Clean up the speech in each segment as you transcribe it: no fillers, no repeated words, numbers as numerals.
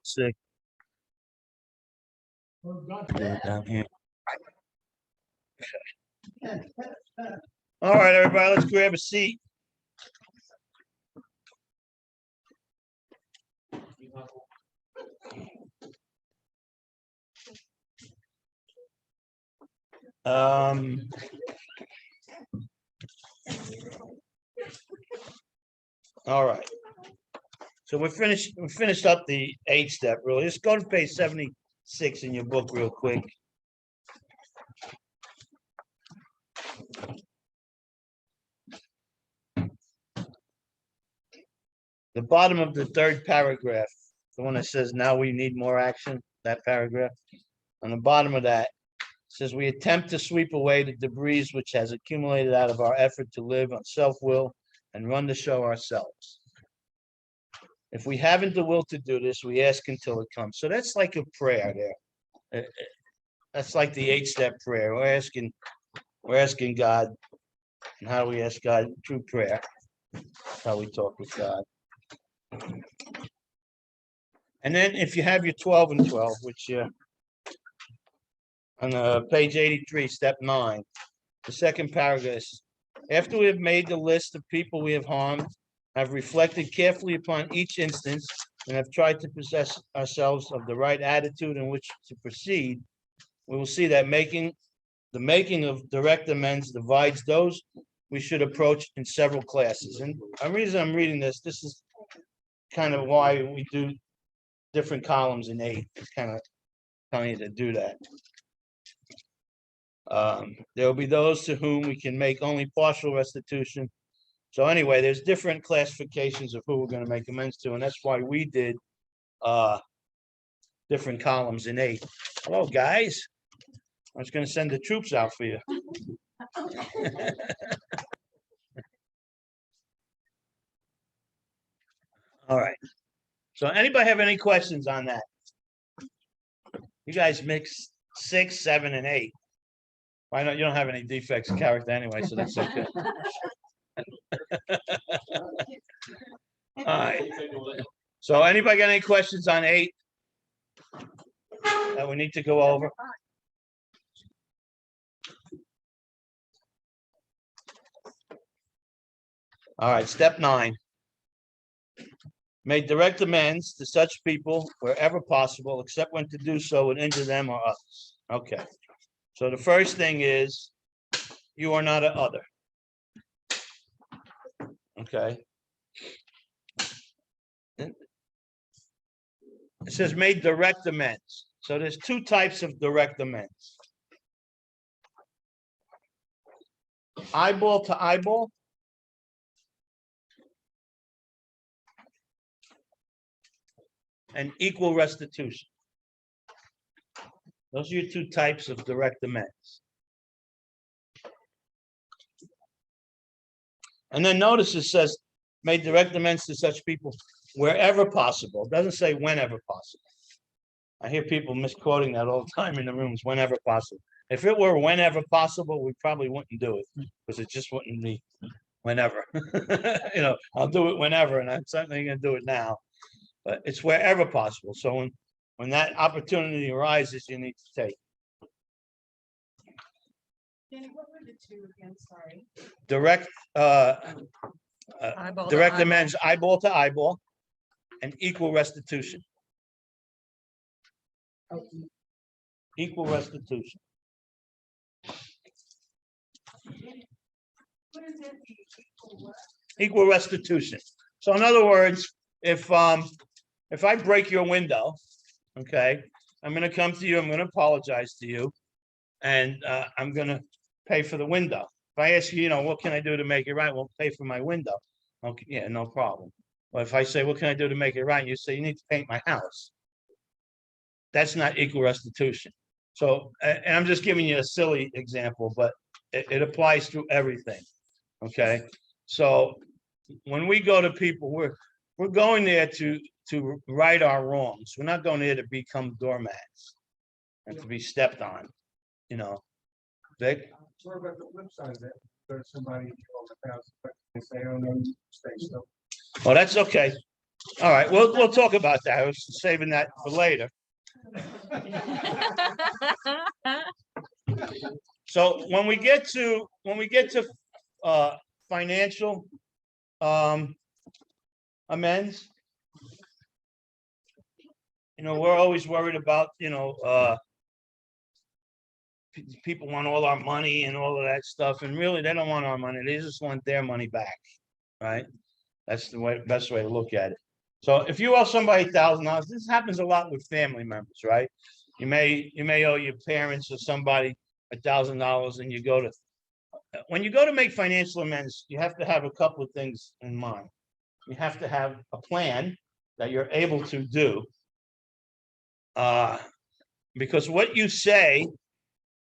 see. Do it down here. All right, everybody, let's grab a seat. All right. So we finished up the 8th step, really. Just go to page 76 in your book real quick. The bottom of the 3rd paragraph, the one that says now we need more action, that paragraph. On the bottom of that, it says we attempt to sweep away the debris which has accumulated out of our effort to live on self-will and run the show ourselves. If we haven't the will to do this, we ask until it comes. So that's like a prayer there. That's like the 8-step prayer. We're asking God. And how do we ask God? Through prayer. That's how we talk with God. And then if you have your 12 and 12, which on page 83, step 9, the 2nd paragraph, after we have made the list of people we have harmed, have reflected carefully upon each instance, and have tried to possess ourselves of the right attitude in which to proceed, we will see that the making of direct amends divides those we should approach in several classes. And the reason I'm reading this is kind of why we do different columns in 8. It's kind of telling you to do that. There will be those to whom we can make only partial restitution. So anyway, there's different classifications of who we're going to make amends to, and that's why we did different columns in 8. Hello, guys. I was going to send the troops out for you. All right. So anybody have any questions on that? You guys mix 6, 7, and 8. Why not? You don't have any defects of character anyway, so that's okay. All right. So anybody got any questions on 8 that we need to go over? All right, step 9. Make direct amends to such people wherever possible, except when to do so would injure them or others. Okay. So the first thing is, you are not an other. Okay. It says made direct amends. So there's 2 types of direct amends. Eyeball to eyeball. And equal restitution. Those are your 2 types of direct amends. And then notice it says, made direct amends to such people wherever possible. It doesn't say whenever possible. I hear people misquoting that all the time in the rooms, whenever possible. If it were whenever possible, we probably wouldn't do it because it just wouldn't be whenever. I'll do it whenever, and I'm certainly going to do it now. But it's wherever possible. So when that opportunity arises, you need to take. Danny, what were the 2 again? Sorry. Direct direct amends, eyeball to eyeball, and equal restitution. Equal restitution. What is it? Equal restitution. So in other words, if I break your window, okay, I'm going to come to you, I'm going to apologize to you, and I'm going to pay for the window. If I ask you, what can I do to make it right? Well, pay for my window. Okay, yeah, no problem. But if I say, what can I do to make it right? You say, you need to paint my house. That's not equal restitution. So, and I'm just giving you a silly example, but it applies to everything. Okay. So when we go to people, we're going there to right our wrongs. We're not going there to become doormats and to be stepped on, Vic? What about the flip side of that? There's somebody you owe $1,000 and say, oh no, stay still. Well, that's okay. All right, we'll talk about that. I was saving that for later. So when we get to financial amends, we're always worried about, people want all our money and all of that stuff, and really they don't want our money. They just want their money back, right? That's the best way to look at it. So if you owe somebody $1,000, this happens a lot with family members, right? You may owe your parents or somebody $1,000, and when you go to make financial amends, you have to have a couple of things in mind. You have to have a plan that you're able to do, because what you say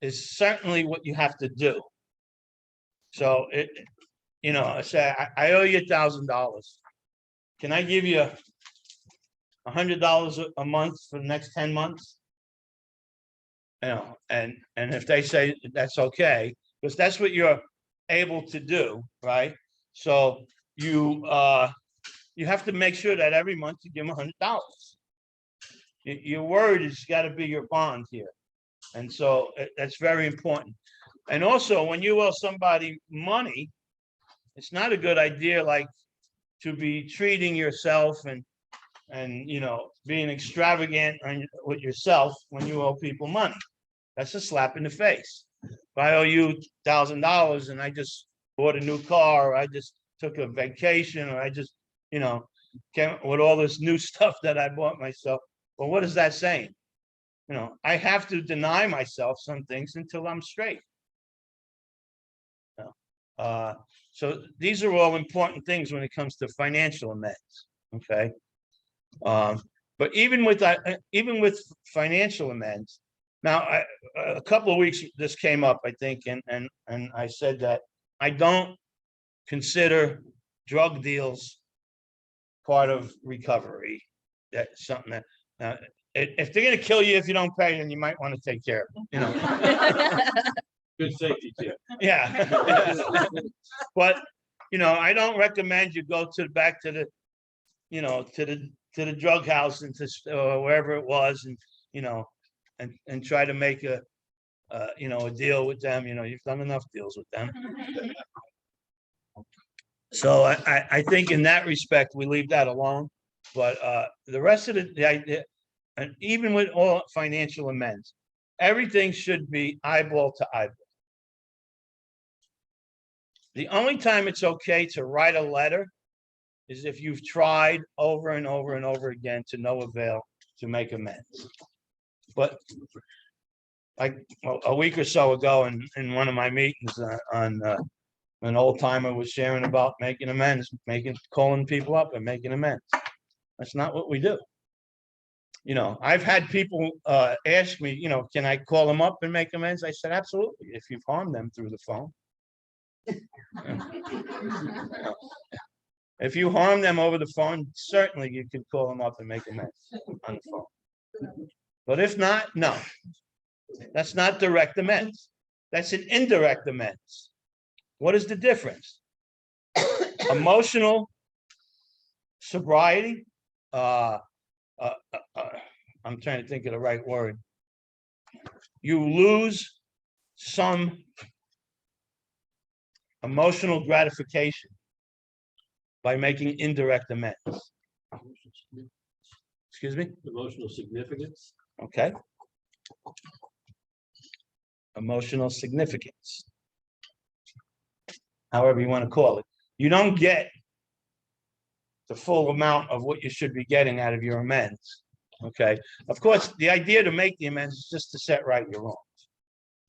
is certainly what you have to do. So I say I owe you $1,000. Can I give you $100 a month for the next 10 months? And if they say that's okay, because that's what you're able to do, right? So you have to make sure that every month you give them $100. Your word has got to be your bond here, and so that's very important. And also, when you owe somebody money, it's not a good idea, like, to be treating yourself and being extravagant with yourself when you owe people money. That's a slap in the face. If I owe you $1,000 and I just bought a new car, or I just took a vacation, or I just came with all this new stuff that I bought myself, well, what is that saying? I have to deny myself some things until I'm straight. So these are all important things when it comes to financial amends. Okay. But even with financial amends, now a couple of weeks this came up, I think, and I said that I don't consider drug deals part of recovery. That's something that if they're going to kill you if you don't pay, then you might want to take care of them. Good safety tip. Yeah. But I don't recommend you go back to the drug house and or wherever it was, and try to make a deal with them. You've done enough deals with them. So I think in that respect we leave that alone. But the rest of the idea, and even with all financial amends, everything should be eyeball to eyeball. The only time it's okay to write a letter is if you've tried over and over and over again to no avail to make amends. But like a week or so ago in one of my meetings on an old timer was sharing about making amends, calling people up and making amends. That's not what we do. I've had people ask me, can I call them up and make amends? I said, absolutely, if you've harmed them through the phone. If you harm them over the phone, certainly you could call them up and make amends on the phone. But if not, no, that's not direct amends. That's an indirect amends. What is the difference? Emotional sobriety. I'm trying to think of the right word. You lose some emotional gratification by making indirect amends. Excuse me? Emotional significance. Okay. Emotional significance. However you want to call it. You don't get the full amount of what you should be getting out of your amends. Okay. Of course, the idea to make the amends is just to set right your wrongs.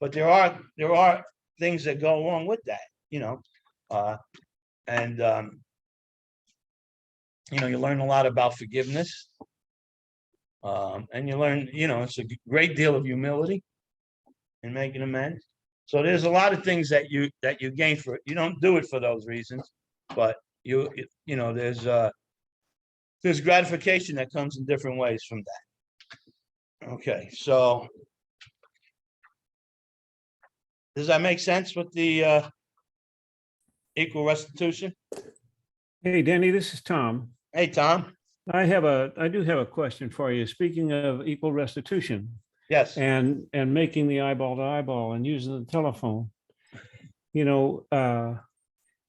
But there are things that go along with that, and you learn a lot about forgiveness. And you learn, it's a great deal of humility in making amends. So there's a lot of things that you gain for it. You don't do it for those reasons, but there's gratification that comes in different ways from that. Okay, so does that make sense with the equal restitution? Hey, Danny, this is Tom. Hey, Tom. I do have a question for you. Speaking of equal restitution Yes, and making the eyeball to eyeball and using the telephone, you know,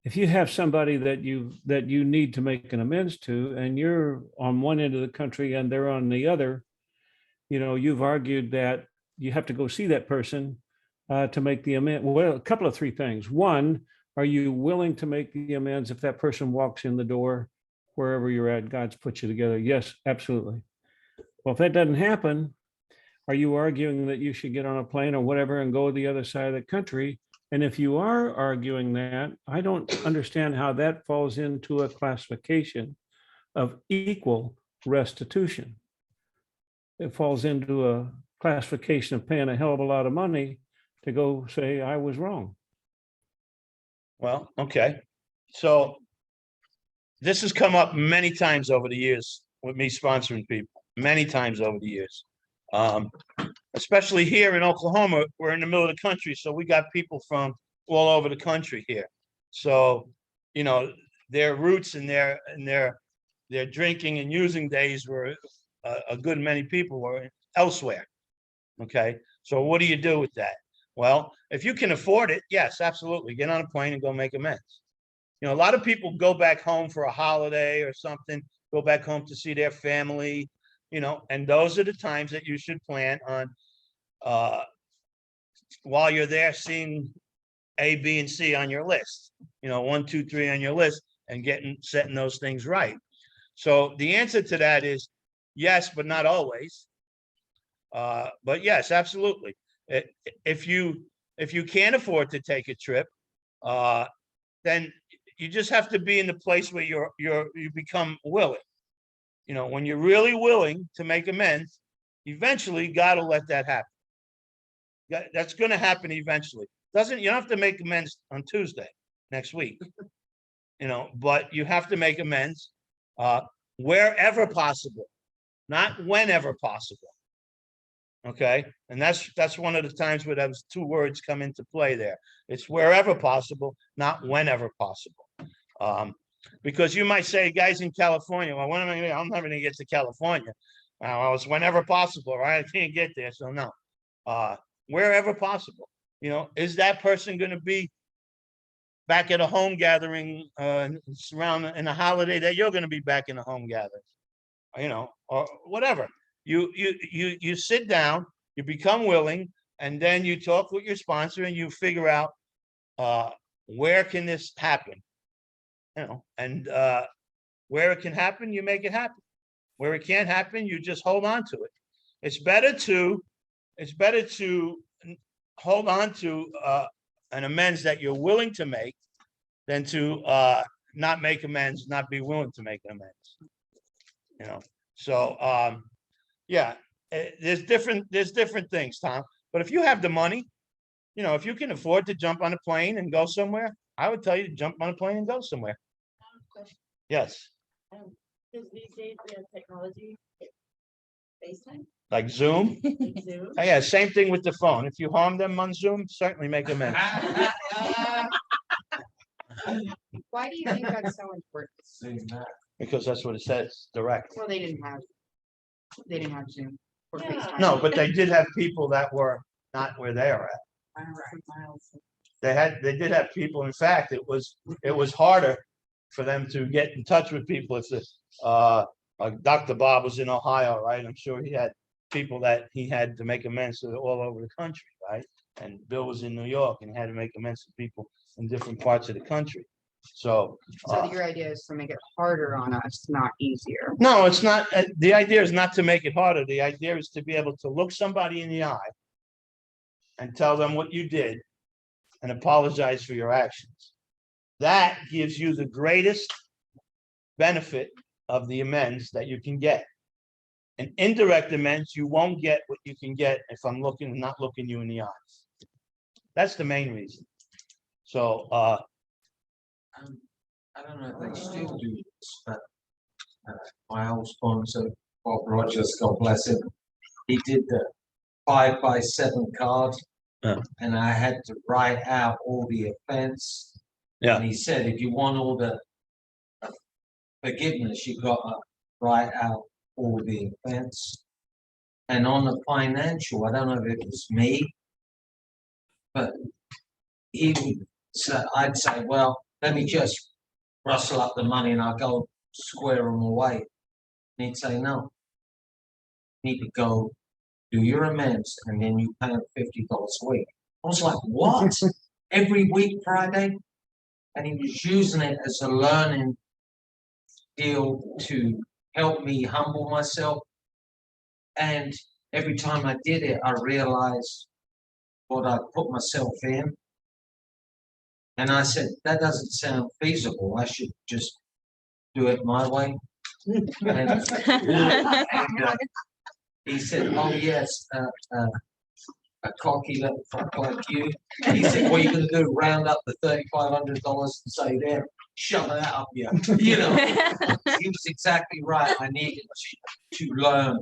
if you have somebody that you need to make an amends to, and you're on one end of the country and they're on the other, you know, you've argued that you have to go see that person to make the amend. Well, a couple of three things. One, are you willing to make the amends if that person walks in the door wherever you're at? God's put you together. Yes, absolutely. Well, if that doesn't happen, are you arguing that you should get on a plane or whatever and go to the other side of the country? And if you are arguing that, I don't understand how that falls into a classification of equal restitution. It falls into a classification of paying a hell of a lot of money to go say, I was wrong. well, okay. So this has come up many times over the years with me sponsoring people, many times over the years. Especially here in Oklahoma, we're in the middle of the country, so we got people from all over the country here. So, you know, their roots and their drinking and using days were a good many people were elsewhere. Okay, so what do you do with that? Well, if you can afford it, yes, absolutely. Get on a plane and go make amends. You know, a lot of people go back home for a holiday or something, go back home to see their family, you know, and those are the times that you should plan on while you're there seeing A, B, and C on your list, you know, 1, 2, 3 on your list and setting those things right. So the answer to that is yes, but not always. But yes, absolutely. If you can't afford to take a trip, then you just have to be in the place where you become willing. You know, when you're really willing to make amends, eventually God will let that happen. That's going to happen eventually. You don't have to make amends on Tuesday next week, you know, but you have to make amends wherever possible, not whenever possible. Okay, and that's one of the times where those two words come into play there. It's wherever possible, not whenever possible. Because you might say, guys in California, well, when am I gonna, I'm never gonna get to California. Well, it's whenever possible, right? I can't get there, so no. Wherever possible, you know, is that person going to be back at a home gathering around in a holiday that you're going to be back in a home gathering, you know, or whatever. You sit down, you become willing, and then you talk with your sponsor and you figure out where can this happen, you know, and where it can happen, you make it happen. Where it can't happen, you just hold on to it. It's better to hold on to an amends that you're willing to make than to not make amends, not be willing to make amends. You know, so yeah, there's different things, Tom. But if you have the money, you know, if you can afford to jump on a plane and go somewhere, I would tell you to jump on a plane and go somewhere. Yes. Because these days we have technology, FaceTime, Like Zoom. Zoom. Oh, yeah, same thing with the phone. If you harm them on Zoom, certainly make amends. Why do you think that's so important? Because that's what it says, direct. Well, they didn't have Zoom or FaceTime. No, but they did have people that were not where they are at. They did have people. In fact, it was harder for them to get in touch with people. If like Dr. Bob was in Ohio, right? I'm sure he had people that he had to make amends to all over the country, right? And Bill was in New York and had to make amends to people in different parts of the country. So your idea is to make it harder on us, not easier. no, it's not. The idea is not to make it harder. The idea is to be able to look somebody in the eye and tell them what you did and apologize for your actions. That gives you the greatest benefit of the amends that you can get. An indirect amends, you won't get what you can get if I'm not looking you in the eyes. That's the main reason. So I don't know if they still do this, but my old sponsor, Bob Rogers, God bless him, he did the 5x7 card, and I had to write out all the offense. Yeah. And he said, if you want all the forgiveness, you got to write out all the offense. And on the financial, I don't know if it was me, but he would say, I'd say, well, let me just rustle up the money and I'll go square them away. And he'd say, no, you need to go do your amends and then you pay him $50 a week. I was like, what? Every week, Friday? And he was using it as a learning deal to help me humble myself. And every time I did it, I realized what I put myself in. And I said, that doesn't sound feasible. I should just do it my way. And, he said, oh, yes, a cocky little fuck like you. And he said, what are you going to do? Round up the $3,500 and say, there, shove that up you. You know, he was exactly right. I needed to learn.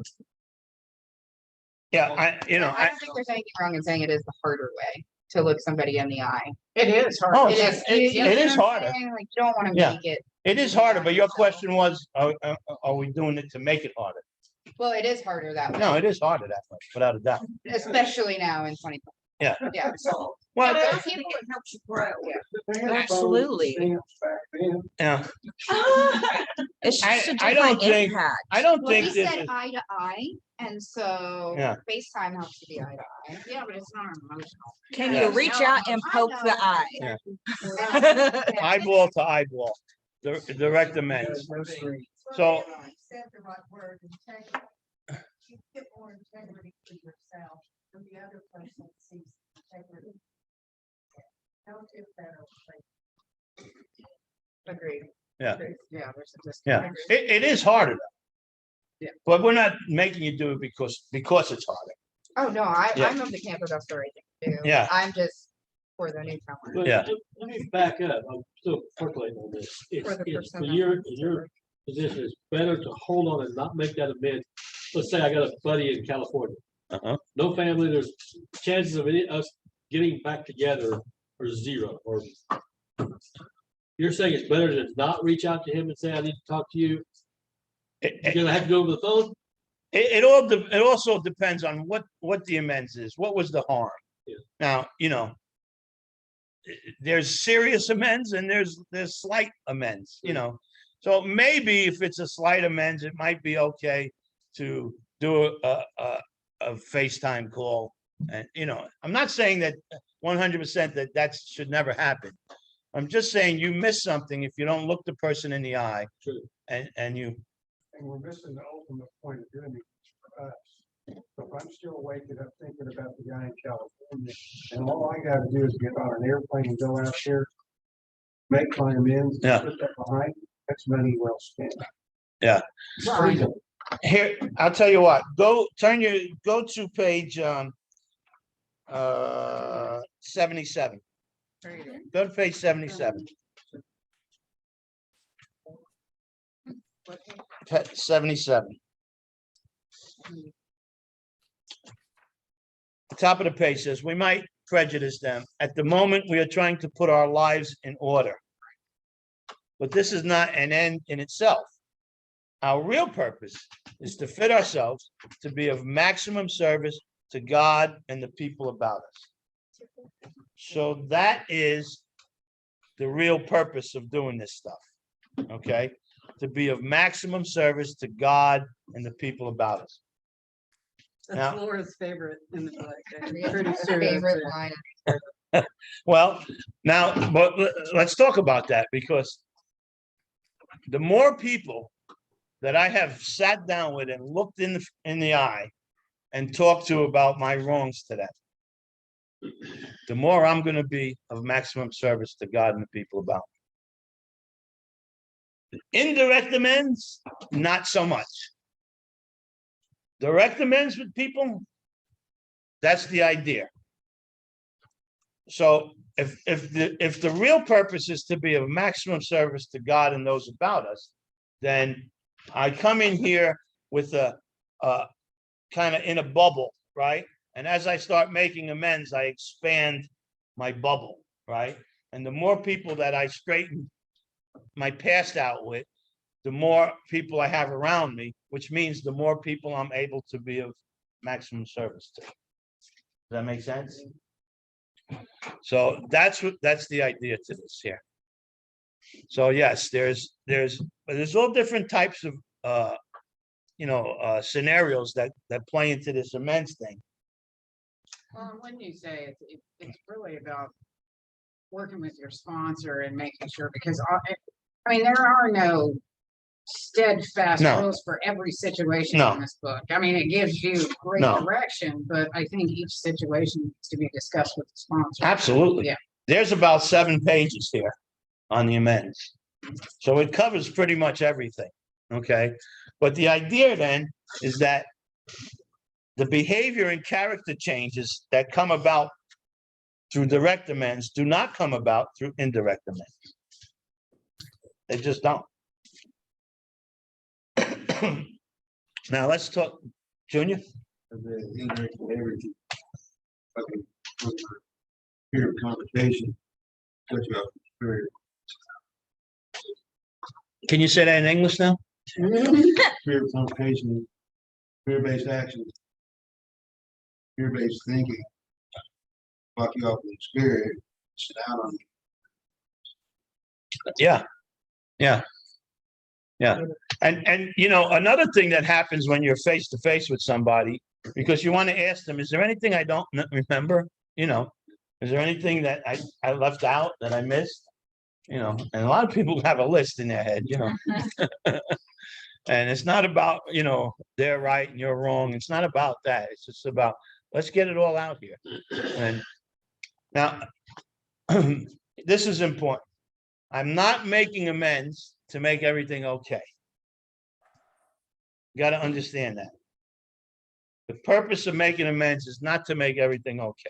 Yeah, I don't think there's anything wrong in saying it is the harder way to look somebody in the eye. It is hard. Oh, It it's- is, it- it is harder. Like, you don't wanna Yeah. make it, it is harder, but your question was, are we doing it to make it harder? well, it is harder that way. No, it is harder that way, without a doubt. Especially now in 2020. Yeah. Yeah. Well, But other people, It helps you grow. Absolutely. yeah, It's just a I don't different think- impact. I don't well, he think this said is, eye to eye, and so Yeah. FaceTime helps you be eye to eye. Yeah, but it's not emotional. Can Yeah. you reach out and poke the eye? Yeah. Yeah. eyeball to eyeball, direct amends. So- You said the right word, integrity. You get more integrity for yourself, and the other person sees integrity. Don't do better. Agreed. Yeah. Agreed. Yeah, there's a Yeah, disconnect. it is harder though. Yeah. But we're not making you do it because it's harder. Oh, no, Yeah. I'm of the camp of that's the right thing to do. Yeah. I'm just for the newcomer. But Yeah. let me back up. I'm still percolating on this. It's, For the it's, person in that your, wants in to your work. position, it's better to hold on and not make that amend. Let's say I got a buddy in California. Uh-huh. No family, there's chances of any us getting back together are zero, or you're saying it's better to not reach out to him and say, I need to talk to you. You're It gonna have to go over the phone? it also depends on what the amends is. What was the harm? Yeah. Now, there's serious amends and there's slight amends, So maybe if it's a slight amends, it might be okay to do a FaceTime call. And, I'm not saying that 100% that should never happen. I'm just saying you miss something if you don't look the person in the eye True. and you, And we're missing the ultimate point of doing it for us. So if I'm still waking up thinking about the guy in California, and all I gotta do is get on an airplane and go out there, make my amends, Yeah. put that behind, that's money well spent. Yeah. Freedom. here, I'll tell you what, go to page 77. Go to page 77. 77. The top of the page says, we might prejudice them. At the moment, we are trying to put our lives in order. But this is not an end in itself. Our real purpose is to fit ourselves to be of maximum service to God and the people about us. So that is the real purpose of doing this stuff, okay? To be of maximum service to God and the people about us. Now- That's Laura's favorite in the book. I'm Yeah, pretty my sure that's favorite it. line. Well, now, but let's talk about that, because the more people that I have sat down with and looked in the eye and talked to about my wrongs to them, the more I'm going to be of maximum service to God and the people about me. Indirect amends, not so much. Direct amends with people, that's the idea. So if the real purpose is to be of maximum service to God and those about us, then I come in here with a kind of in a bubble, right? And as I start making amends, I expand my bubble, right? And the more people that I straighten my past out with, the more people I have around me, which means the more people I'm able to be of maximum service to. Does that make sense? So that's the idea to this here. So yes, there's all different types of scenarios that play into this amends thing. Well, when you say it's really about working with your sponsor and making sure, because I mean, there are no steadfast No. rules for every situation No. in this book. I mean, it gives you great No. direction, but I think each situation needs to be discussed with the sponsor. Absolutely. Yeah. There's about 7 pages here on the amends. So it covers pretty much everything. Okay. But the idea then is that the behavior and character changes that come about through direct amends do not come about through indirect amends. They just don't. Now let's talk, Junior. The indirect behavior. Okay. Fear of confrontation. What you have fear. Can you say that in English now? Fear of confrontation, fear-based actions, fear-based thinking. Fuck you up in the spirit, sit down on you. Yeah. And another thing that happens when you're face to face with somebody, because you want to ask them, is there anything I don't remember? Is there anything that I left out that I missed? And a lot of people have a list in their head, and it's not about, they're right and you're wrong. It's not about that. It's just about, let's get it all out here. And now, this is important. I'm not making amends to make everything okay. You got to understand that. The purpose of making amends is not to make everything okay.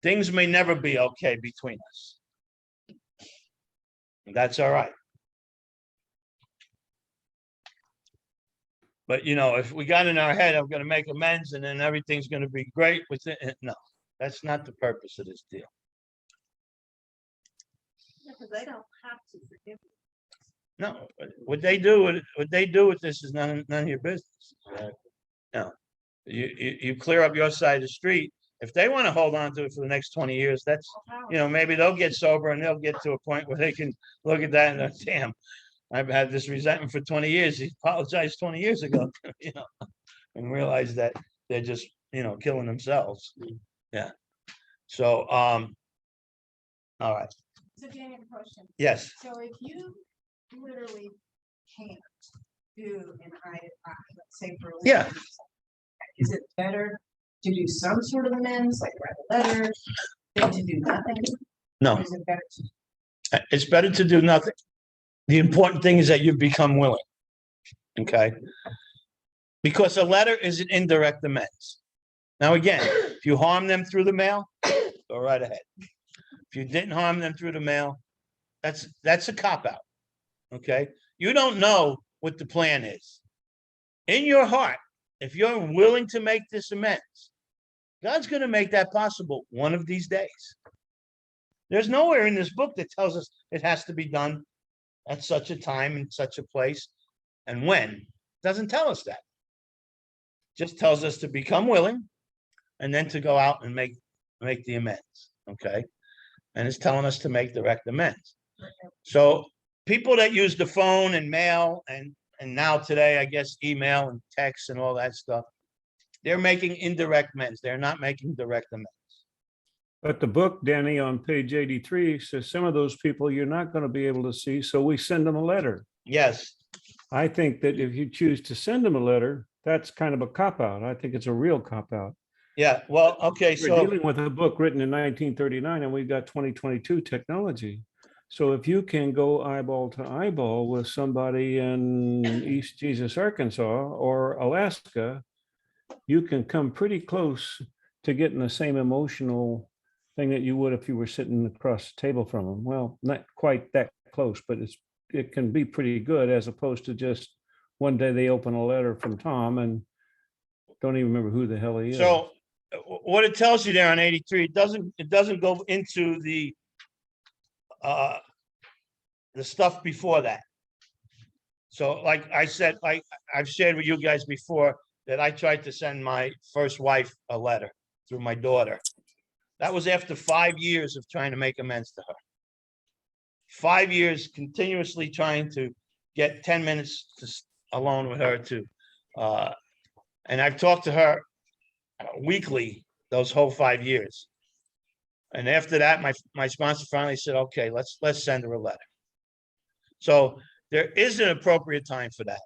Things may never be okay between us. That's all right. But if we got in our head, I'm going to make amends and then everything's going to be great with it. No, that's not the purpose of this deal. Because they don't have to forgive you. No, what they do with this is none of your business. No, you clear up your side of the street. If they want to hold on to it for the next 20 years, that's, maybe they'll get sober and they'll get to a point where they can look at that and go, damn, I've had this resentment for 20 years. He apologized 20 years ago, and realize that they're just, killing themselves. Yeah. So, all right. So Daniel, question. Yes. So if you literally can't do an eye to eye, let's say for a week, Yeah. is it better to do some sort of amends, like write a letter, than to do nothing? No, Or is it better to it's better to do nothing. The important thing is that you become willing. Okay. Because a letter is an indirect amends. Now, again, if you harm them through the mail, go right ahead. If you didn't harm them through the mail, that's a cop-out. Okay. You don't know what the plan is. In your heart, if you're willing to make this amends, God's going to make that possible one of these days. There's nowhere in this book that tells us it has to be done at such a time and such a place and when. It doesn't tell us that. It just tells us to become willing and then to go out and make the amends. Okay. And it's telling us to make direct amends. So people that use the phone and mail and now today, I guess, email and text and all that stuff, they're making indirect amends. They're not making direct amends. But the book, Danny, on page 83 says some of those people you're not going to be able to see, so we send them a letter. Yes. I think that if you choose to send them a letter, that's kind of a cop-out. I think it's a real cop-out. Yeah. Well, okay. We're So dealing with a book written in 1939 and we've got 2022 technology. So if you can go eyeball to eyeball with somebody in East Jesus, Arkansas or Alaska, you can come pretty close to getting the same emotional thing that you would if you were sitting across the table from them. Well, not quite that close, but it can be pretty good, as opposed to just one day they open a letter from Tom and don't even remember who the hell he is. So what it tells you there on 83, it doesn't go into the stuff before that. So like I said, like I've shared with you guys before, that I tried to send my first wife a letter through my daughter. That was after 5 years of trying to make amends to her. 5 years continuously trying to get 10 minutes alone with her too. And I've talked to her weekly those whole 5 years. And after that, my sponsor finally said, okay, let's send her a letter. So there is an appropriate time for that.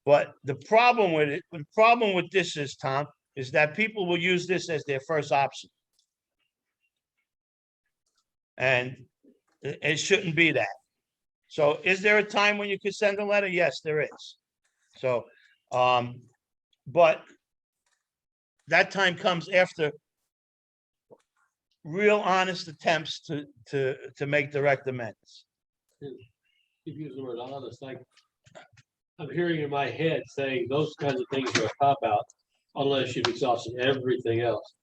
But the problem with this is, Tom, is that people will use this as their first option. And it shouldn't be that. So is there a time when you could send a letter? Yes, there is. So, but that time comes after real honest attempts to make direct amends. If you use the word honest, like, I'm hearing in my head saying those kinds of things are a cop out unless you've exhausted everything else.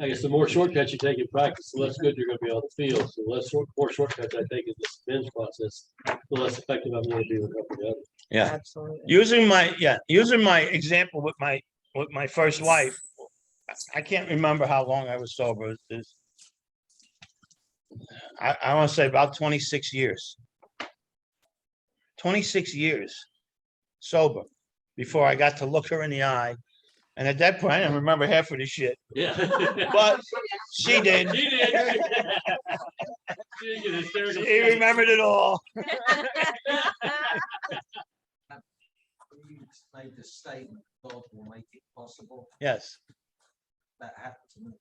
I guess the more shortcuts you take in practice, the less good you're gonna be able to feel. So the more shortcuts I take in this amends process, the less effective I'm gonna be with helping others. Yeah. Absolutely. Using my example with my first wife, I can't remember how long I was sober. I want to say about 26 years. 26 years sober before I got to look her in the eye. And at that point, I didn't remember half of the shit, Yeah. but she did. She did. She didn't get hysterical. She remembered it all. You made the statement, God will make it possible. Yes. That happened to me.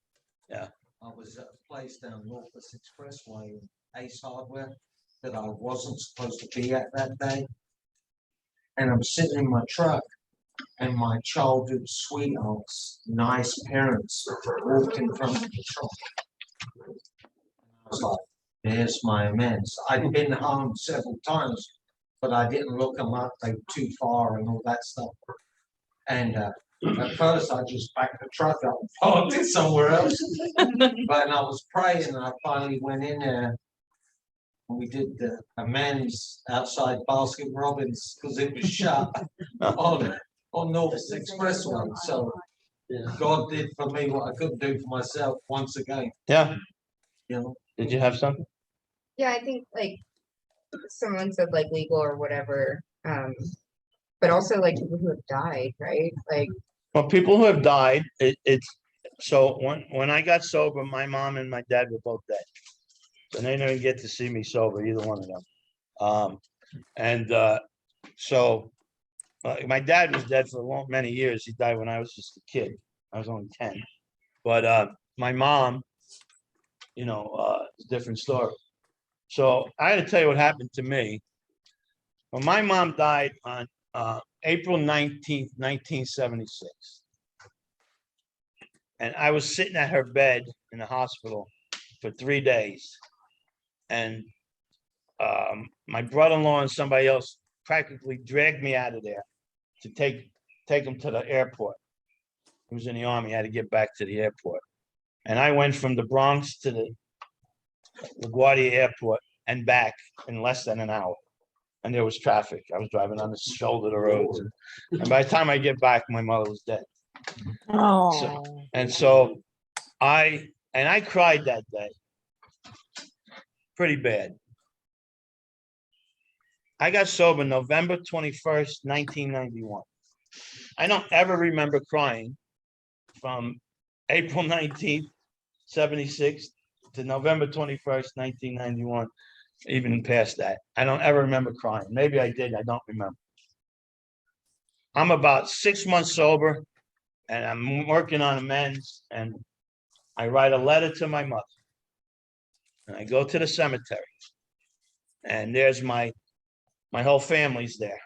Yeah. I was at a place down Northwest Expressway in Ace Hardware that I wasn't supposed to be at that day. And I'm sitting in my truck and my childhood sweethearts, nice parents walked in front of the truck. I was like, there's my amends. I'd been home several times, but I didn't look them up. They were too far and all that stuff. And at first I just backed the truck up and parked it somewhere else. But I was praying and I finally went in there. And we did the amends outside Baskin Robbins because it was shut on Northwest Expressway. So God did for me what I couldn't do for myself once again. Yeah. You know? Did you have something? Yeah, I think like someone said like legal or whatever, but also like people who have died, right? Like, Well, people who have died, it's so when I got sober, my mom and my dad were both dead. And they didn't get to see me sober, either one of them. So my dad was dead for many years. He died when I was just a kid. I was only 10. But my mom, it's a different story. So I had to tell you what happened to me. When my mom died on April 19th, 1976. And I was sitting at her bed in the hospital for 3 days. And my brother-in-law and somebody else practically dragged me out of there to take him to the airport. He was in the Army, had to get back to the airport. And I went from the Bronx to the LaGuardia Airport and back in less than an hour. And there was traffic. I was driving on the shoulder of the roads. And by the time I get back, my mother was dead. So I cried that day. Pretty bad. I got sober November 21st, 1991. I don't ever remember crying from April 19th, 76 to November 21st, 1991, even past that. I don't ever remember crying. Maybe I did, I don't remember. I'm about 6 months sober and I'm working on amends, and I write a letter to my mother. And I go to the cemetery and there's my whole family's there.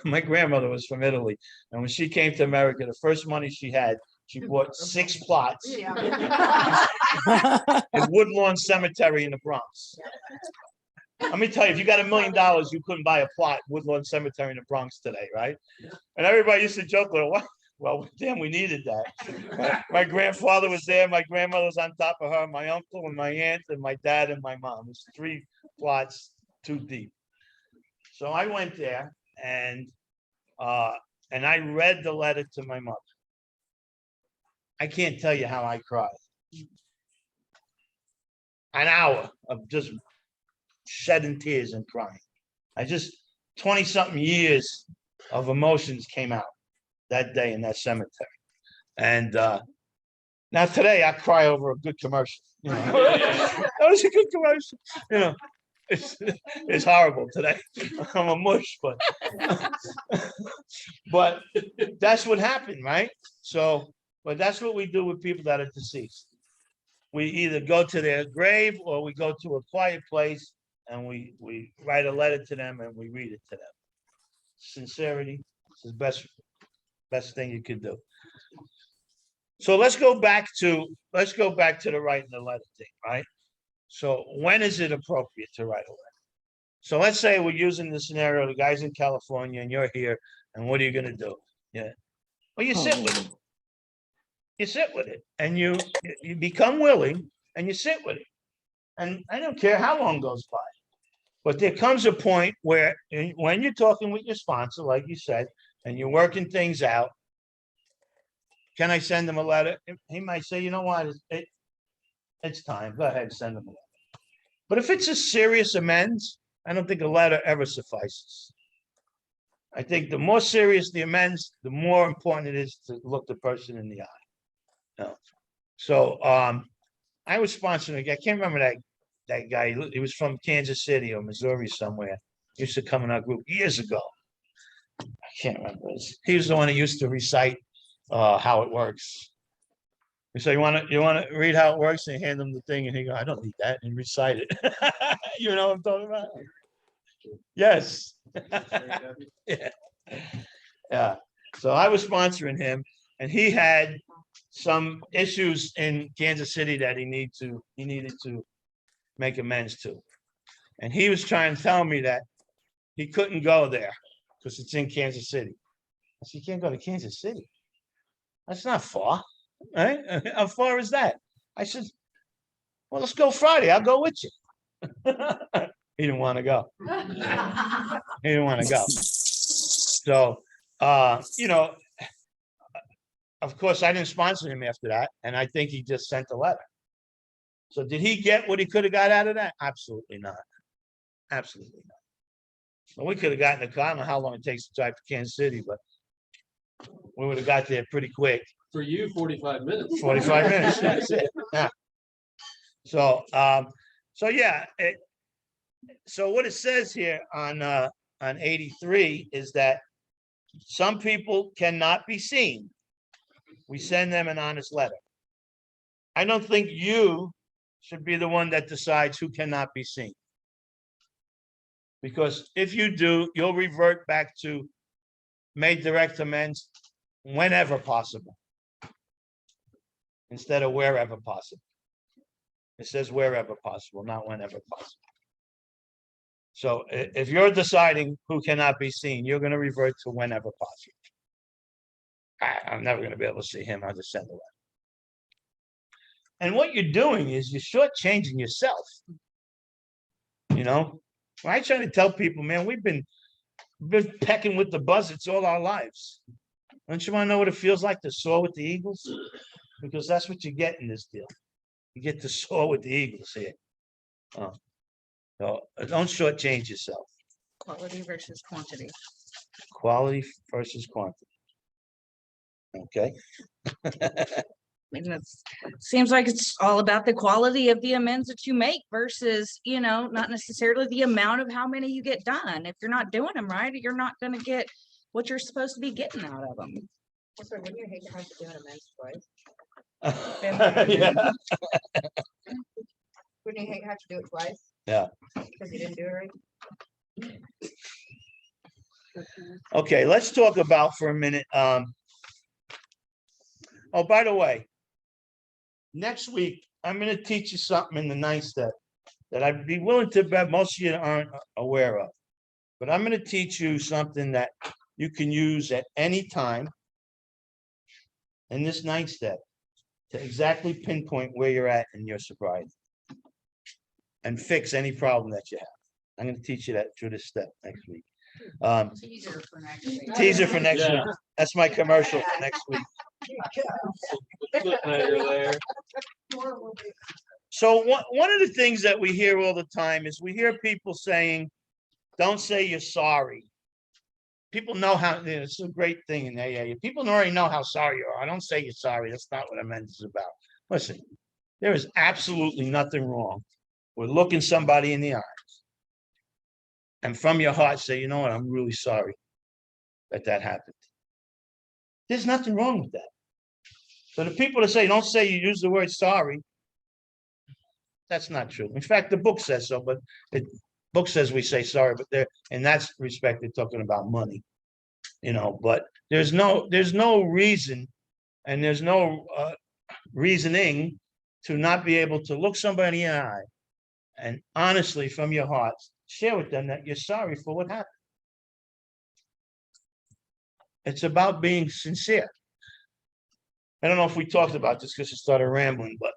My grandmother was from Italy. And when she came to America, the first money she had, she bought 6 plots in Woodlawn Cemetery in the Bronx. Let me tell you, if you got $1 million, you couldn't buy a plot Woodlawn Cemetery in the Bronx today, right? And everybody used to joke, well, damn, we needed that. My grandfather was there. My grandmother was on top of her. My uncle and my aunt and my dad and my mom. It was 3 plots, 2 deep. So I went there and I read the letter to my mother. I can't tell you how I cried. An hour of just shedding tears and crying. 20-something years of emotions came out that day in that cemetery. And now today I cry over a good commercial. You know? That was a good commercial. You know, it's horrible today. I'm a mush, but that's what happened, right? So, but that's what we do with people that are deceased. We either go to their grave or we go to a quiet place and we write a letter to them and we read it to them. Sincerity is the best thing you could do. So let's go back to the writing the letter thing, right? So when is it appropriate to write a letter? So let's say we're using the scenario, the guy's in California and you're here, and what are you gonna do? Yeah. Well, you sit with it. You sit with it and you become willing and you sit with it. And I don't care how long goes by. But there comes a point where when you're talking with your sponsor, like you said, and you're working things out, can I send him a letter? He might say, you know what, it's time. Go ahead and send him a letter. But if it's a serious amends, I don't think a letter ever suffices. I think the more serious the amends, the more important it is to look the person in the eye. No. So I was sponsoring, I can't remember that guy. He was from Kansas City or Missouri somewhere. He used to come in our group years ago. I can't remember. He was the one who used to recite how it works. You say, you want to read how it works, and you hand him the thing, and he go, I don't need that, and recite it. You know what I'm talking about? Yes. Yeah. Yeah. So I was sponsoring him, and he had some issues in Kansas City that he needed to make amends to. And he was trying to tell me that he couldn't go there because it's in Kansas City. I said, you can't go to Kansas City. That's not far, right? How far is that? I said, well, let's go Friday. I'll go with you. He didn't want to go. He didn't want to go. So, you know, of course, I didn't sponsor him after that. And I think he just sent a letter. So did he get what he could have got out of that? Absolutely not. Absolutely not. Well, we could have gotten a car. I don't know how long it takes to drive to Kansas City, but we would have got there pretty quick. For you, 45 minutes. 45 minutes. That's it. Yeah. So, yeah. So what it says here on 83 is that some people cannot be seen. We send them an honest letter. I don't think you should be the one that decides who cannot be seen. Because if you do, you'll revert back to make direct amends whenever possible, instead of wherever possible. It says wherever possible, not whenever possible. So if you're deciding who cannot be seen, you're going to revert to whenever possible. I'm never going to be able to see him. I'll just send a letter. And what you're doing is you're shortchanging yourself. You know, I try to tell people, man, we've been pecking with the buzzards all our lives. Don't you want to know what it feels like to soar with the eagles? Because that's what you get in this deal. You get to soar with the eagles here. So don't shortchange yourself. Quality versus quantity. Quality versus quantity. Okay. I mean, it's seems like it's all about the quality of the amends that you make versus, you know, not necessarily the amount of how many you get done. If you're not doing them right, you're not going to get what you're supposed to be getting out of them. So wouldn't you hate to have to do an amends twice? Yeah. Wouldn't you hate to have to do it twice? Yeah. Because you didn't do it right? Okay, let's talk about for a minute. Oh, by the way, next week I'm going to teach you something in the 9th step that I'd be willing to bet most of you aren't aware of. But I'm going to teach you something that you can use at any time in this 9th step to exactly pinpoint where you're at in your sobriety and fix any problem that you have. I'm gonna teach you that through this step next week. Teaser for next week. Teaser for next week. Yeah. That's my commercial for next week. Footnote there. So one of the things that we hear all the time is we hear people saying, don't say you're sorry. People know how, it's a great thing in AA. People already know how sorry you are. I don't say you're sorry. That's not what Amends is about. Listen, there is absolutely nothing wrong with looking somebody in the eyes and from your heart say, you know what, I'm really sorry that happened. There's nothing wrong with that. So the people that say, don't say you use the word sorry, that's not true. In fact, the book says so, but the book says we say sorry, but they're, in that respect, they're talking about money, but there's no reason and there's no reasoning to not be able to look somebody in the eye and honestly from your heart share with them that you're sorry for what happened. It's about being sincere. I don't know if we talked about this because it started rambling, but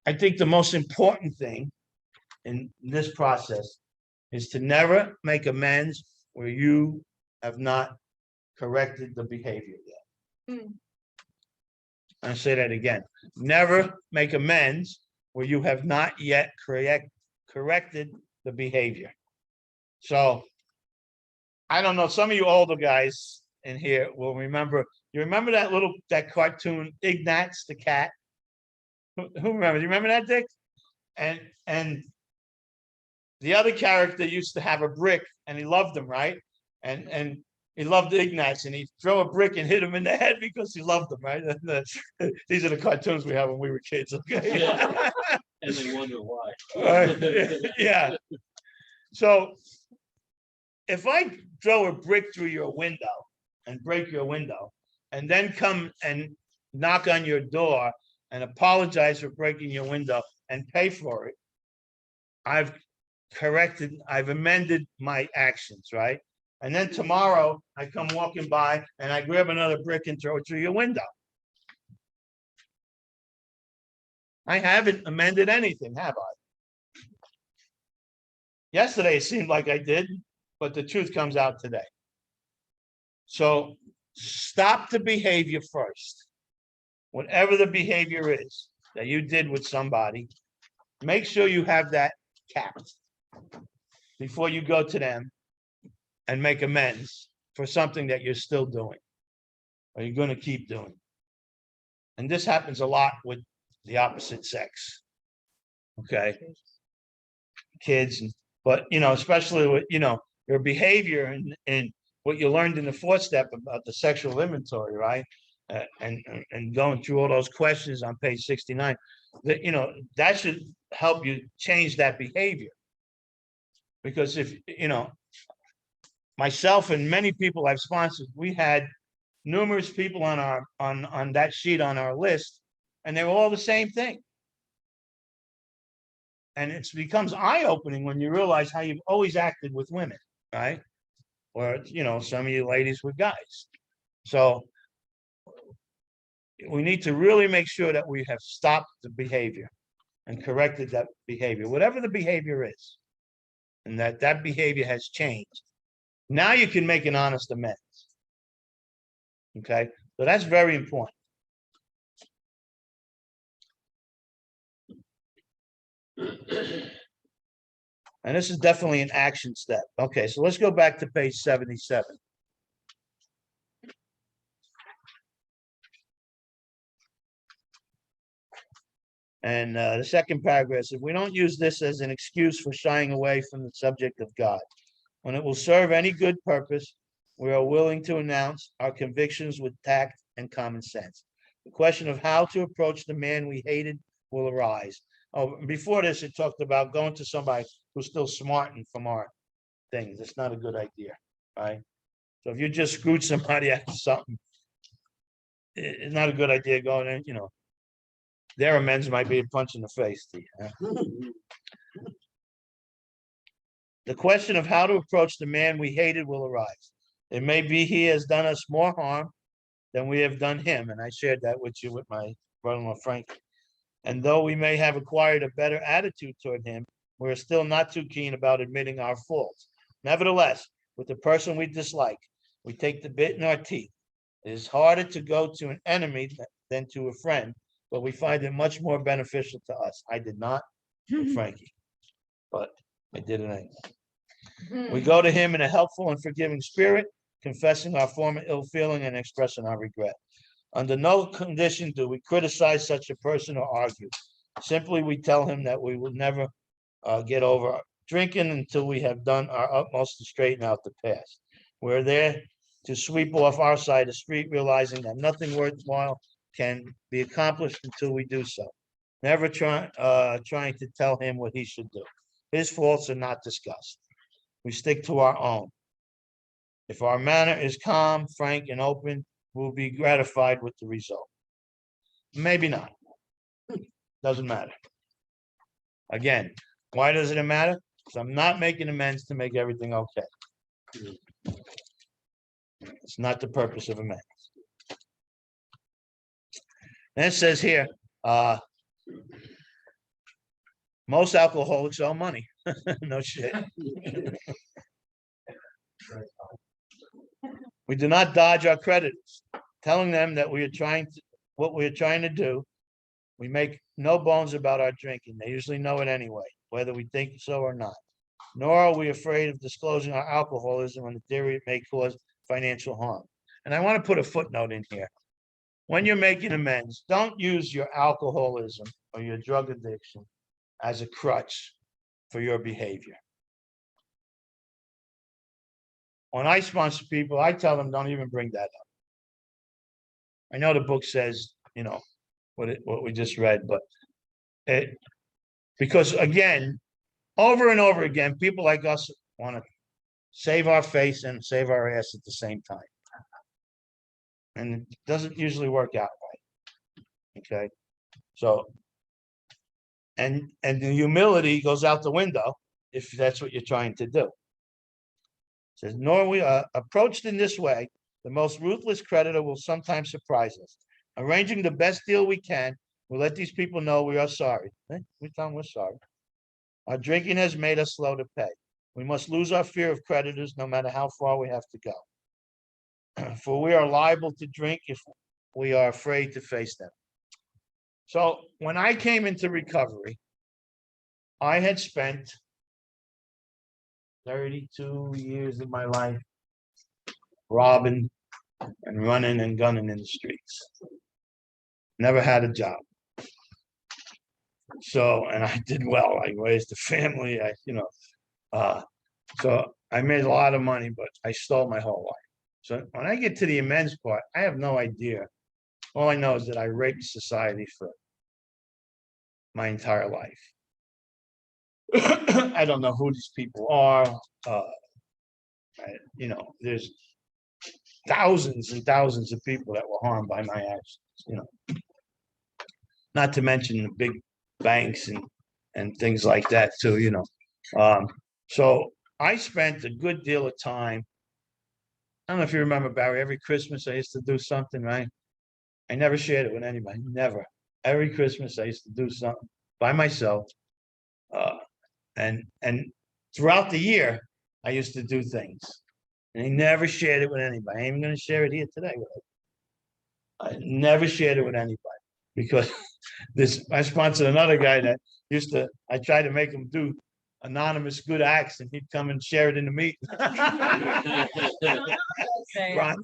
I think the most important thing in this process is to never make amends where you have not corrected the behavior yet. I say that again. Never make amends where you have not yet corrected the behavior. So I don't know, some of you older guys in here will remember, you remember that cartoon, Ignatz the cat? Who remembers? You remember that, Dick? And the other character used to have a brick and he loved him, right? And he loved Ignatz and he'd throw a brick and hit him in the head because he loved him, right? These are the cartoons we had when we were kids, okay? Yeah. And they wonder why. Yeah. So if I throw a brick through your window and break your window and then come and knock on your door and apologize for breaking your window and pay for it, I've amended my actions, right? And then tomorrow I come walking by and I grab another brick and throw it through your window. I haven't amended anything, have I? Yesterday it seemed like I did, but the truth comes out today. So stop the behavior first. Whatever the behavior is that you did with somebody, make sure you have that capped before you go to them and make amends for something that you're still doing or you're going to keep doing. And this happens a lot with the opposite sex. Okay. Kids, but especially with your behavior and what you learned in the fourth step about the sexual inventory, right? And going through all those questions on page 69, that should help you change that behavior. Because if myself and many people I've sponsored, we had numerous people on that sheet on our list, and they were all the same thing. And it becomes eye-opening when you realize how you've always acted with women, right? Or some of you ladies with guys. So we need to really make sure that we have stopped the behavior and corrected that behavior, whatever the behavior is, and that behavior has changed. Now you can make an honest amends. Okay, so that's very important. And this is definitely an action step. Okay, so let's go back to page 77. And the second paragraph says, we don't use this as an excuse for shying away from the subject of God. When it will serve any good purpose, we are willing to announce our convictions with tact and common sense. The question of how to approach the man we hated will arise. Oh, before this, it talked about going to somebody who's still smarting from our things. It's not a good idea, right? So if you just screwed somebody after something, it's not a good idea going in, their amends might be a punch in the face to you. The question of how to approach the man we hated will arise. It may be he has done us more harm than we have done him. And I shared that with you with my brother-in-law, Frank. And though we may have acquired a better attitude toward him, we're still not too keen about admitting our faults. Nevertheless, with the person we dislike, we take the bit in our teeth. It is harder to go to an enemy than to a friend, but we find it much more beneficial to us. I did not, with Frankie, but I did it anyway. We go to him in a helpful and forgiving spirit, confessing our former ill feeling and expressing our regret. Under no condition do we criticize such a person or argue. Simply, we tell him that we will never get over drinking until we have done our utmost to straighten out the past. We're there to sweep off our side of the street, realizing that nothing worthwhile can be accomplished until we do so. Never trying to tell him what he should do. His faults are not discussed. We stick to our own. If our manner is calm, frank, and open, we'll be gratified with the result. Maybe not. Doesn't matter. Again, why doesn't it matter? Because I'm not making amends to make everything okay. It's not the purpose of amends. And it says here, most alcoholics owe money. No shit. We do not dodge our creditors, telling them that what we are trying to do. We make no bones about our drinking. They usually know it anyway, whether we think so or not. Nor are we afraid of disclosing our alcoholism on the theory it may cause financial harm. And I want to put a footnote in here. When you're making amends, don't use your alcoholism or your drug addiction as a crutch for your behavior. When I sponsor people, I tell them, don't even bring that up. I know the book says, what we just read, but because again, over and over again, people like us want to save our face and save our ass at the same time. And it doesn't usually work out right. Okay. So, and the humility goes out the window if that's what you're trying to do. It says, nor we are approached in this way, the most ruthless creditor will sometimes surprise us. Arranging the best deal we can, we'll let these people know we are sorry. We tell them we're sorry. Our drinking has made us slow to pay. We must lose our fear of creditors no matter how far we have to go. For we are liable to drink if we are afraid to face them. So when I came into recovery, I had spent 32 years of my life robbing and running and gunning in the streets. Never had a job. So, and I did well. I raised a family. So I made a lot of money, but I stole my whole life. So when I get to the amends part, I have no idea. All I know is that I raped society for my entire life. I don't know who these people are. There's thousands and thousands of people that were harmed by my actions. Not to mention the big banks and things like that too. So I spent a good deal of time. I don't know if you remember, Barry, every Christmas I used to do something, right? I never shared it with anybody, never. Every Christmas I used to do something by myself. And throughout the year, I used to do things. And I never shared it with anybody. I ain't even gonna share it here today. I never shared it with anybody because I sponsored another guy that I tried to make him do anonymous good acts and he'd come and share it in the meeting. Ron.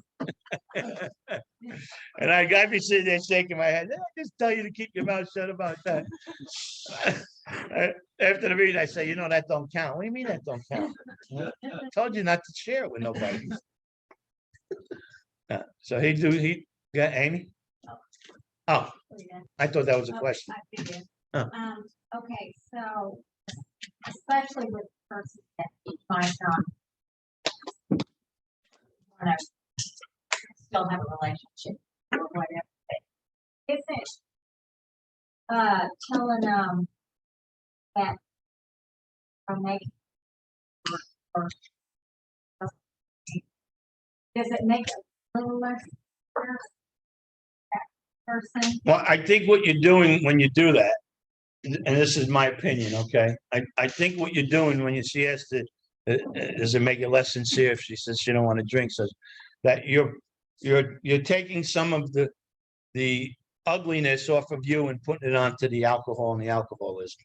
And I'd be sitting there shaking my head. I just tell you to keep your mouth shut about that. After the meeting, I say, that don't count. What do you mean that don't count? I told you not to share it with nobody. So yeah, Amy? Oh, I thought that was a question. I figured. Huh. Okay, so especially with the person that you might want to still have a relationship or whatever. Isn't telling them that are making or does it make it a little less person? Well, I think what you're doing when you do that and this is my opinion, okay? I think what you're doing when she asked it, does it make it less sincere if she says she don't want to drink, says that you're taking some of the ugliness off of you and putting it onto the alcohol and the alcoholism.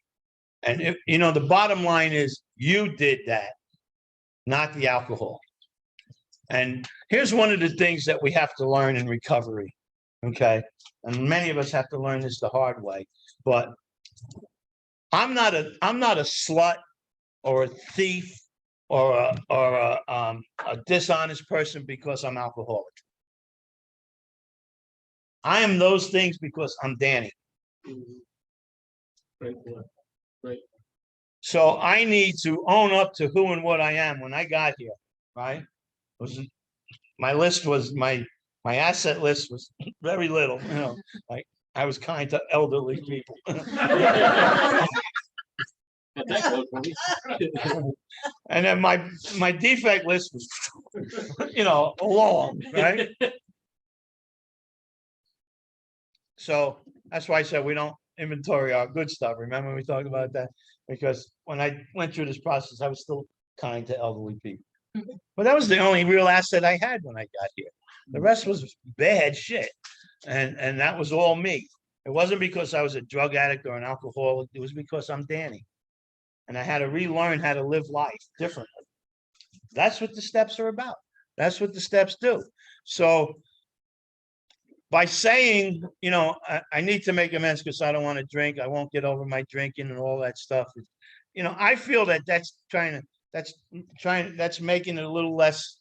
And if, you know, the bottom line is you did that, not the alcohol. And here's one of the things that we have to learn in recovery, okay? And many of us have to learn this the hard way, but I'm not a slut or a thief or a dishonest person because I'm alcoholic. I am those things because I'm Danny. Great point. Great. So I need to own up to who and what I am when I got here, right? My list was my asset list was very little, you know, like I was kind to elderly people. And then my defect list was, you know, long, right? So that's why I said we don't inventory our good stuff. Remember we talked about that? Because when I went through this process, I was still kind to elderly people. But that was the only real asset I had when I got here. The rest was bad shit. And that was all me. It wasn't because I was a drug addict or an alcoholic. It was because I'm Danny. And I had to relearn how to live life differently. That's what the steps are about. That's what the steps do. So by saying, you know, I need to make amends because I don't want to drink, I won't get over my drinking and all that stuff. You know, I feel that that's making it a little less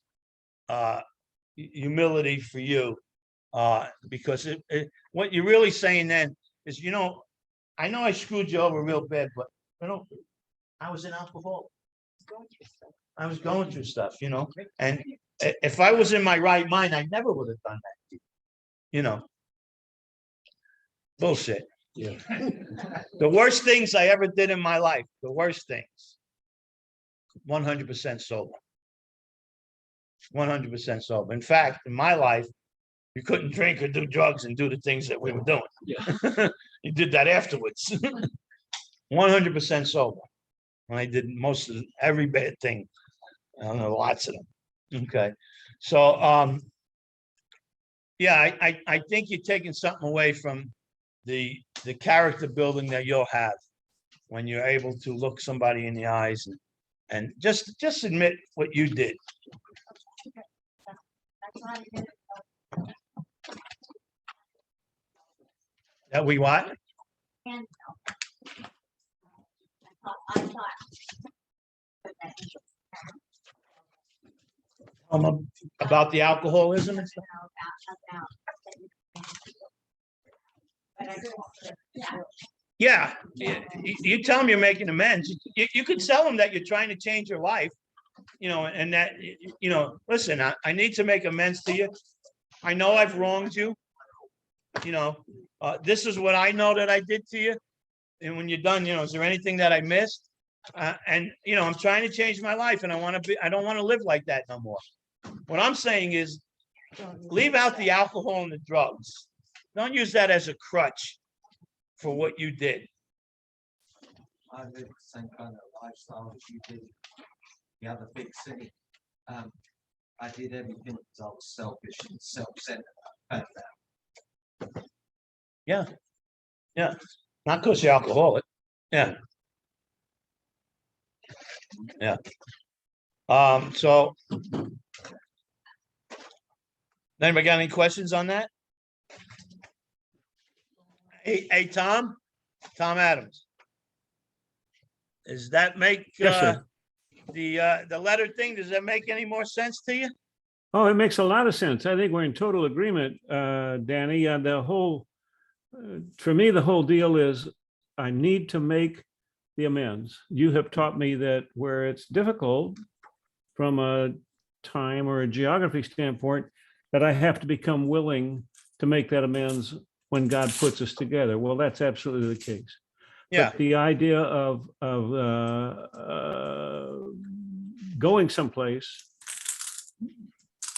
humility for you. Because what you're really saying then is, you know I screwed you over real bad, but you know, I was an alcoholic. I was going through stuff, you know, and if I was in my right mind, I never would have done that to you. You know, bullshit. Yeah. The worst things I ever did in my life, the worst things, 100% sober. 100% sober. In fact, in my life, you couldn't drink or do drugs and do the things that we were doing. Yeah. You did that afterwards. 100% sober. When I did most of every bad thing. I don't know, lots of them. Okay. So yeah, I think you're taking something away from the character building that you'll have when you're able to look somebody in the eyes and just admit what you did. That we what? About the alcoholism and stuff. Yeah, you tell them you're making amends. You could tell them that you're trying to change your life, you know, and that, you know, listen, I need to make amends to you. I know I've wronged you. You know, this is what I know that I did to you. And when you're done, you know, is there anything that I missed? And, you know, I'm trying to change my life and I don't want to live like that no more. What I'm saying is leave out the alcohol and the drugs. Don't use that as a crutch for what you did. I live the same kind of lifestyle as you did. The other big city. I did everything because I was selfish and self-centered. I found out. Yeah. Yeah. Not because you're alcoholic. Yeah. Yeah. So anybody got any questions on that? Hey, Tom Adams. Does that make Yes, sir. the letter thing? Does that make any more sense to you? Oh, it makes a lot of sense. I think we're in total agreement, Danny. For me, the whole deal is I need to make the amends. You have taught me that where it's difficult from a time or a geography standpoint, that I have to become willing to make that amends when God puts us together. Well, that's absolutely the case. Yeah. But the idea of going someplace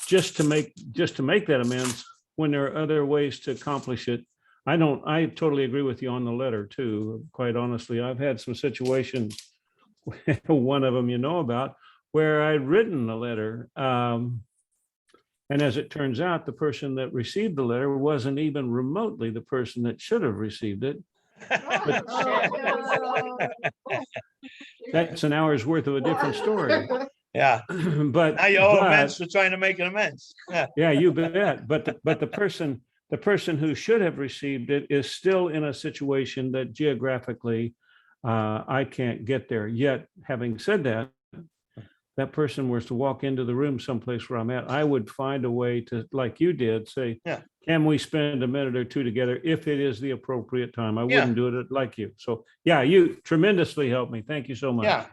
just to make that amends when there are other ways to accomplish it, I totally agree with you on the letter too. Quite honestly, I've had some situations, one of them you know about, where I'd written a letter. And as it turns out, the person that received the letter wasn't even remotely the person that should have received it. That's an hour's worth of a different story. Yeah, But, now you owe but- amends for trying to make an amends. Yeah, yeah, you bet. But the person who should have received it is still in a situation that geographically I can't get there. Yet, having said that, that person was to walk into the room someplace where I'm at, I would find a way to, like you did, say, Yeah. can we spend a minute or two together if it is the appropriate time? I Yeah. wouldn't do it like you. So yeah, you tremendously helped me. Thank you so much. yeah,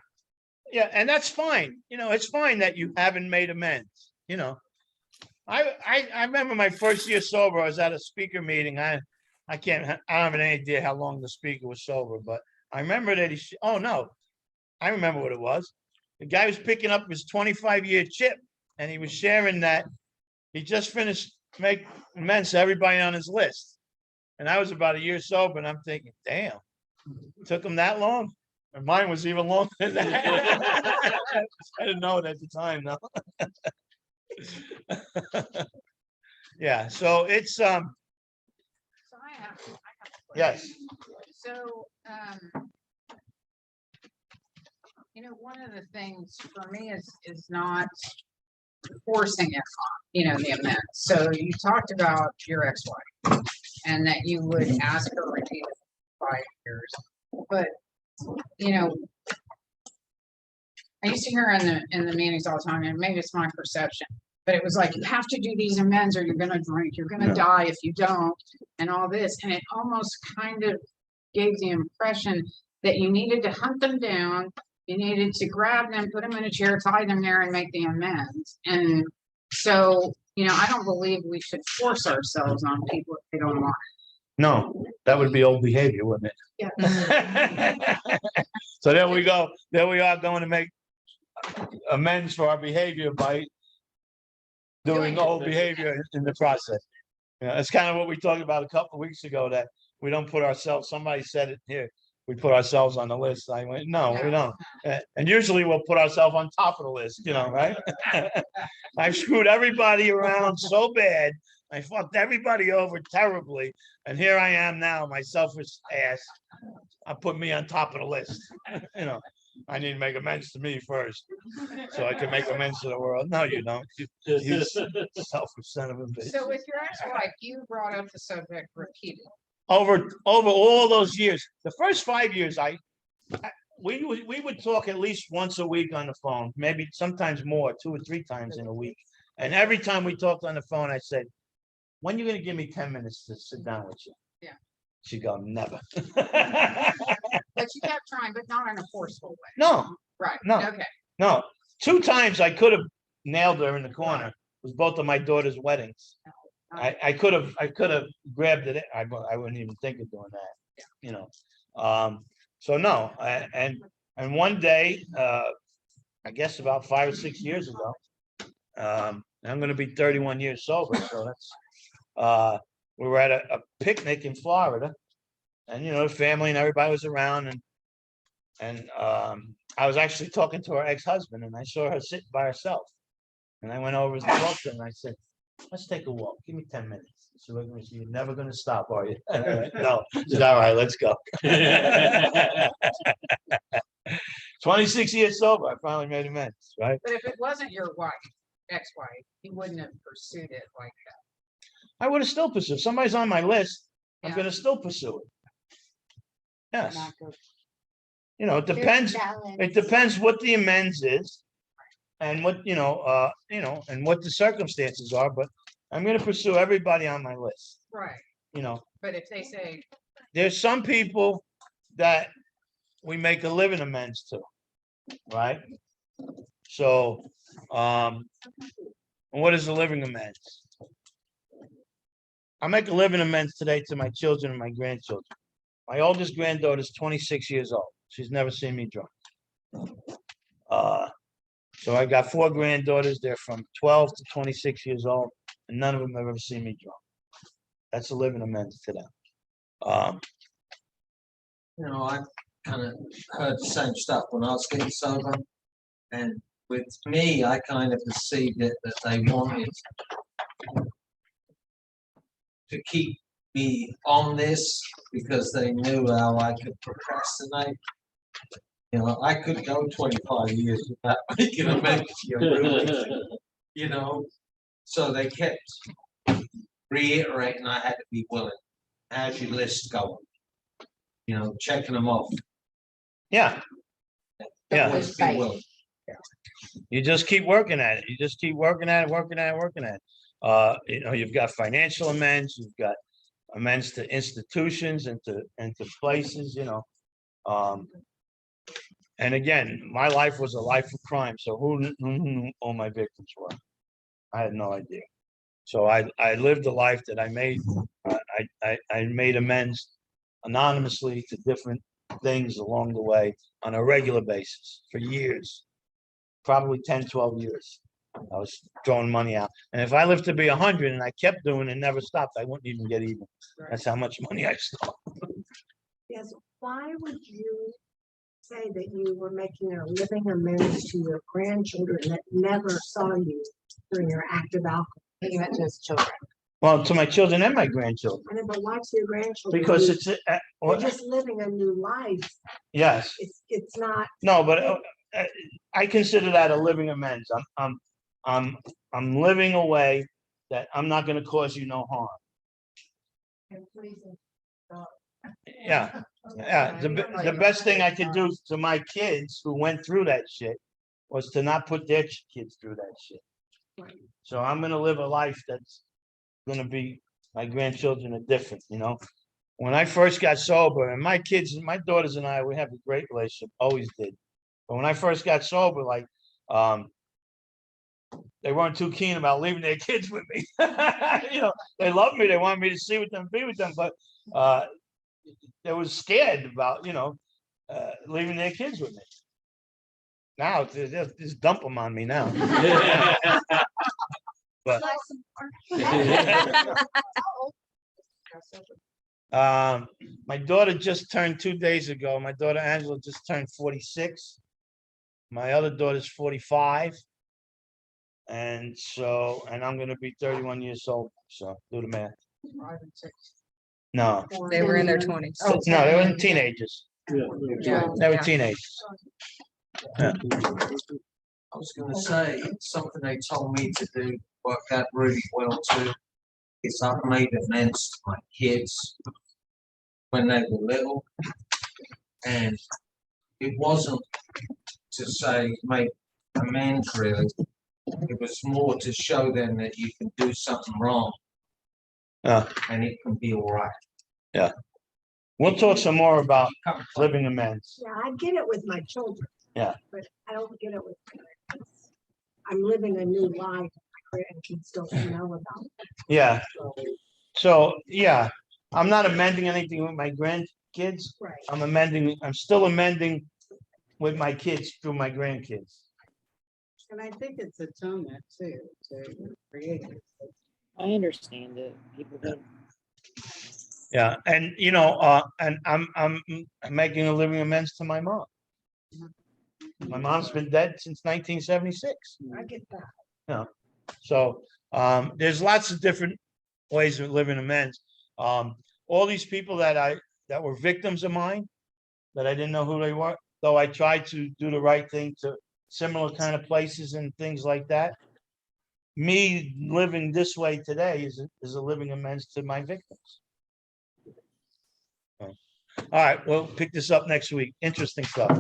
yeah, and that's fine. You know, it's fine that you haven't made amends, you know. I remember my first year sober, I was at a speaker meeting. I don't have any idea how long the speaker was sober, but I remember that oh no, I remember what it was. The guy was picking up his 25-year chip and he was sharing that he just finished make amends to everybody on his list. And I was about a year sober and I'm thinking, damn, it took him that long? And mine was even longer than that. I didn't know it at the time, though. Yeah, so it's So I have a yes, question. So, you know, one of the things for me is not forcing it on, you know, the amends. So you talked about your ex-wife and that you would ask her repeatedly 5 years. But, you know, I used to hear in the meetings all the time, and maybe it's my perception, but it was like, you have to do these amends or you're gonna drink, you're gonna die if you don't, and all this. And it almost kind of gave the impression that you needed to hunt them down, you needed to grab them, put them in a chair, tie them there and make the amends. And so, you know, I don't believe we should force ourselves on people if they don't want. no, that would be old behavior, wouldn't Yeah. it? So there we go. There we are going to make amends for our behavior by doing old behavior in the process. Yeah, it's kind of what we talked about a couple of weeks ago, that we don't put ourselves, somebody said it here, we put ourselves on the list. I went, no, we don't. And usually we'll put ourselves on top of the list, you know, right? I've screwed everybody around so bad. I fucked everybody over terribly. And here I am now, my selfish ass. I put me on top of the list. You know, I need to make amends to me first, so I can make amends to the world. No, you don't. You selfish son of a bitch. So with your ex-wife, you brought up the subject repeatedly. Over all those years, the first 5 years, we would talk at least once a week on the phone, maybe sometimes more, 2 or 3 times in a week. And every time we talked on the phone, I said, when are you gonna give me 10 minutes to sit down with you? Yeah. She'd go, never. But you kept trying, but not in a forceful way. No, Right, No. okay. no. 2 times I could have nailed her in the corner. It was both of my daughter's weddings. I could have grabbed it. I wouldn't even think of doing that, you know. So no, and one day, I guess about 5 or 6 years ago, I'm gonna be 31 years sober, so that's we were at a picnic in Florida, and you know, the family and everybody was around, and I was actually talking to her ex-husband, and I saw her sitting by herself, and I went over and talked to her, and I said, let's take a walk. Give me 10 minutes. She looked at me. You're never going to stop, are you? No. I said, all right, let's go. 26 years sober. I finally made amends, right? But if it wasn't your wife, ex-wife, you wouldn't have pursued it like that. I would have still pursued. If somebody's on my list, I'm Yeah. going to still pursue it. Yes. Not go- You know, it depends. It depends what the amends is and what, and what the circumstances are, but I'm going to pursue everybody on my list, Right, you know. but if they say, There's some people that we make a living amends to, right? So, what is a living amends? I make a living amends today to my children and my grandchildren. My oldest granddaughter is 26 years old. She's never seen me drunk. So I got 4 granddaughters. They're from 12 to 26 years old, and none of them have ever seen me drunk. That's a living amends to them. You know, I kind of heard the same stuff when I was getting sober. And with me, I kind of perceived it that they wanted to keep me on this because they knew how I could procrastinate. You know, I could go 25 years without making a mention, you know. So they kept reiterating I had to be willing. How's your list going? You know, checking them off. Yeah, Yeah. Always be willing. you just keep working at it. You just keep working at it, working at it, working at it. You know, you've got financial amends, you've got amends to institutions and to places, you know. And again, my life was a life of crime, so who knew all my victims were? I had no idea. So I lived a life that I made. I made amends anonymously to different things along the way on a regular basis for years, probably 10, 12 years. I was throwing money out. And if I lived to be 100 and I kept doing it and never stopped, I wouldn't even get even. That's how much money I stole. Yes, why would you say that you were making a living amends to your grandchildren that never saw you during your active alcohol? You meant to his children. Well, to my children and my grandchildren, I know, but why to your grandchildren? because You- it's, You're just living a new life. yes, It's not, no, but I consider that a living amends. I'm living a way that I'm not gonna cause you no harm. Yeah, yeah, the best thing I could do to my kids who went through that shit was to not put their kids through that shit. So I'm gonna live a life that's gonna be, my grandchildren are different, you know? When I first got sober, and my kids, my daughters and I, we have a great relationship, always did. But when I first got sober, like, they weren't too keen about leaving their kids with me. You know, they loved me, they wanted me to see with them, be with them, but they was scared about, you know, leaving their kids with me. Now, they just dump them on me now. But my daughter just turned 2 days ago. My daughter Angela just turned 46. My other daughter's 45. And so, and I'm gonna be 31 years old. So do the math. No, They were in their 20s. no, they were teenagers. Yeah. They were teenagers. I was gonna say, something they told me to do, worked out really well too, is I've made amends to my kids when they were little. And it wasn't to say make amends really. It was more to show them that you can do something wrong. Yeah. And it can be all right. We'll talk some more about living amends. yeah, I get it with my children. Yeah. But I don't get it with my grandkids. I'm living a new life. My grandkids don't know about it. Yeah. So, yeah, I'm not amending anything with my grandkids. Right. I'm still amending with my kids through my grandkids. And I think it's atonement too, to create it. I understand it. People don't. Yeah, and you know, and I'm making a living amends to my mom. My mom's been dead since 1976. I get that. So there's lots of different ways of living amends. All these people that were victims of mine, that I didn't know who they were, though I tried to do the right thing to similar kind of places and things like that. Me living this way today is a living amends to my victims. All right, we'll pick this up next week. Interesting stuff.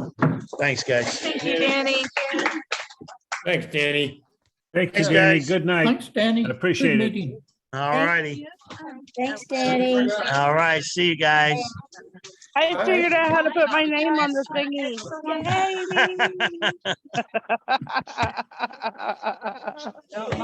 Thanks, guys. Thank you, Danny. Thanks, Danny. Thank you, Thanks, Danny. guys. Good night. Thanks, Danny. I appreciate Good it. meeting. All righty. Thanks, Danny. All right, see you guys. I figured out how to put my name on the thingy. Yay! me.